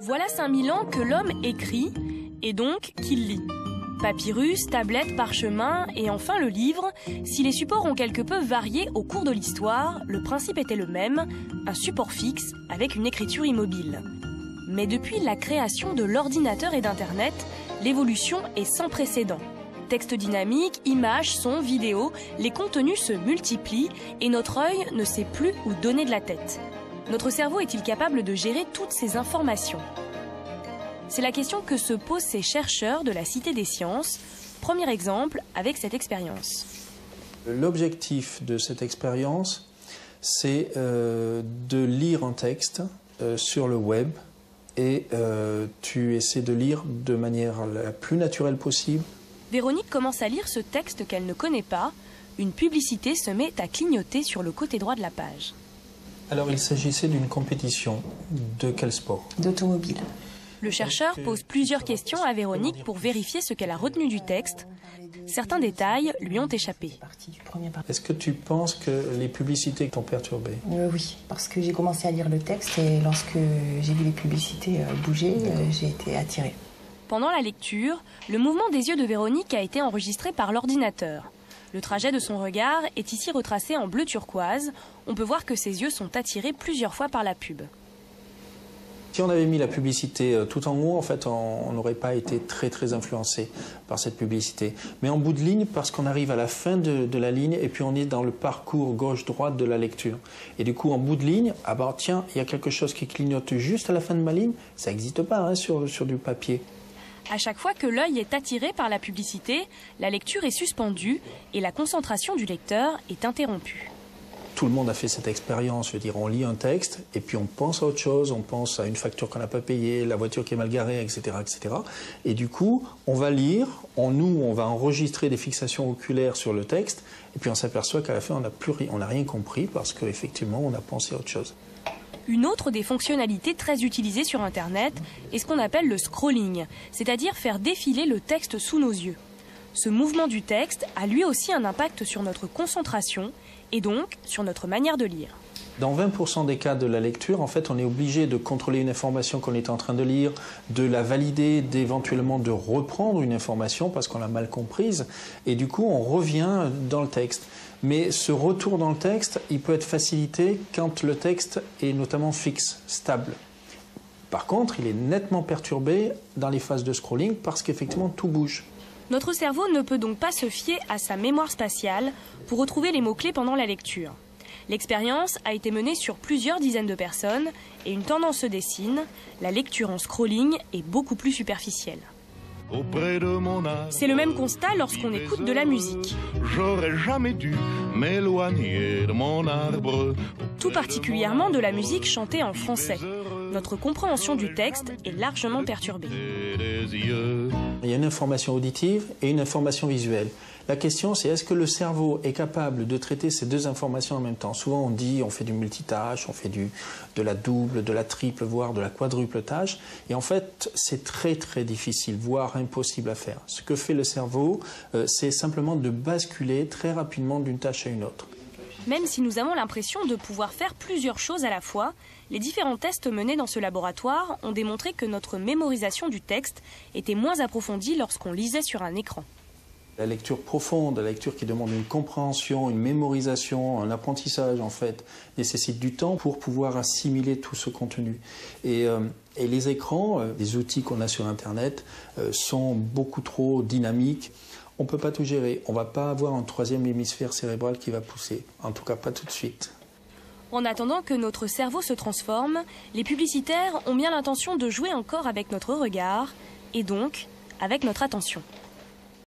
Voilà 5000 ans que l'homme écrit, et donc qu'il lit. Papyrus, tablettes, parchemin et enfin le livre, si les supports ont quelque peu varié au cours de l'histoire, le principe était le même, un support fixe avec une écriture immobile. Mais depuis la création de l'ordinateur et d'Internet, l'évolution est sans précédent. Texte dynamique, images, sons, vidéos, les contenus se multiplient et notre œil ne sait plus où donner de la tête. Notre cerveau est-il capable de gérer toutes ces informations ? C'est la question que se posent ces chercheurs de la Cité des Sciences. Premier exemple avec cette expérience. L'objectif de cette expérience, c'est de lire un texte sur le web et tu essaies de lire de manière la plus naturelle possible. Véronique commence à lire ce texte qu'elle ne connaît pas. Une publicité se met à clignoter sur le côté droit de la page. Alors il s'agissait d'une compétition. De quel sport ? D'automobile. Le chercheur pose plusieurs questions à Véronique pour vérifier ce qu'elle a retenu du texte. Certains détails lui ont échappé. Est-ce que tu penses que les publicités t'ont perturbé ? Oui, parce que j'ai commencé à lire le texte et lorsque j'ai vu les publicités bouger, j'ai été attirée. Pendant la lecture, le mouvement des yeux de Véronique a été enregistré par l'ordinateur. Le trajet de son regard est ici retracé en bleu turquoise. On peut voir que ses yeux sont attirés plusieurs fois par la pub. Si on avait mis la publicité tout en haut, en fait, on n'aurait pas été très influencé par cette publicité. Mais en bout de ligne, parce qu'on arrive à la fin de la ligne et puis on est dans le parcours gauche-droite de la lecture. Et du coup, en bout de ligne, ah bah tiens, il y a quelque chose qui clignote juste à la fin de ma ligne. Ça n'existe pas hein, sur du papier. À chaque fois que l'œil est attiré par la publicité, la lecture est suspendue et la concentration du lecteur est interrompue. Tout le monde a fait cette expérience, je veux dire, on lit un texte et puis on pense à autre chose, on pense à une facture qu'on n'a pas payée, la voiture qui est mal garée, etc., etc. Et du coup, on va lire, on va enregistrer des fixations oculaires sur le texte et puis on s'aperçoit qu'à la fin, on n'a rien compris parce qu'effectivement, on a pensé à autre chose. Une autre des fonctionnalités très utilisées sur Internet est ce qu'on appelle le scrolling, c'est-à-dire faire défiler le texte sous nos yeux. Ce mouvement du texte a lui aussi un impact sur notre concentration et donc sur notre manière de lire. Dans 20% des cas de la lecture, en fait, on est obligé de contrôler une information qu'on est en train de lire, de la valider, d'éventuellement de reprendre une information parce qu'on l'a mal comprise. Et du coup, on revient dans le texte. Mais ce retour dans le texte, il peut être facilité quand le texte est notamment fixe, stable. Par contre, il est nettement perturbé dans les phases de scrolling parce qu'effectivement, tout bouge. Notre cerveau ne peut donc pas se fier à sa mémoire spatiale pour retrouver les mots-clés pendant la lecture. L'expérience a été menée sur plusieurs dizaines de personnes et une tendance se dessine, la lecture en scrolling est beaucoup plus superficielle. C'est le même constat lorsqu'on écoute de la musique. J'aurais jamais dû m'éloigner de mon arbre. Tout particulièrement de la musique chantée en français. Notre compréhension du texte est largement perturbée. Il y a une information auditive et une information visuelle. La question, c'est est-ce que le cerveau est capable de traiter ces deux informations en même temps? Souvent, on dit on fait du multitâche, on fait de la double, de la triple, voire de la quadruple tâche. Et en fait, c'est très difficile, voire impossible à faire. Ce que fait le cerveau, c'est simplement de basculer très rapidement d'une tâche à une autre. Même si nous avons l'impression de pouvoir faire plusieurs choses à la fois, les différents tests menés dans ce laboratoire ont démontré que notre mémorisation du texte était moins approfondie lorsqu'on lisait sur un écran. La lecture profonde, la lecture qui demande une compréhension, une mémorisation, un apprentissage en fait, nécessite du temps pour pouvoir assimiler tout ce contenu. Et les écrans, les outils qu'on a sur Internet, sont beaucoup trop dynamiques. On ne peut pas tout gérer. On ne va pas avoir un troisième hémisphère cérébral qui va pousser. En tout cas, pas tout de suite. En attendant que notre cerveau se transforme, les publicitaires ont bien l'intention de jouer encore avec notre regard et donc avec notre attention.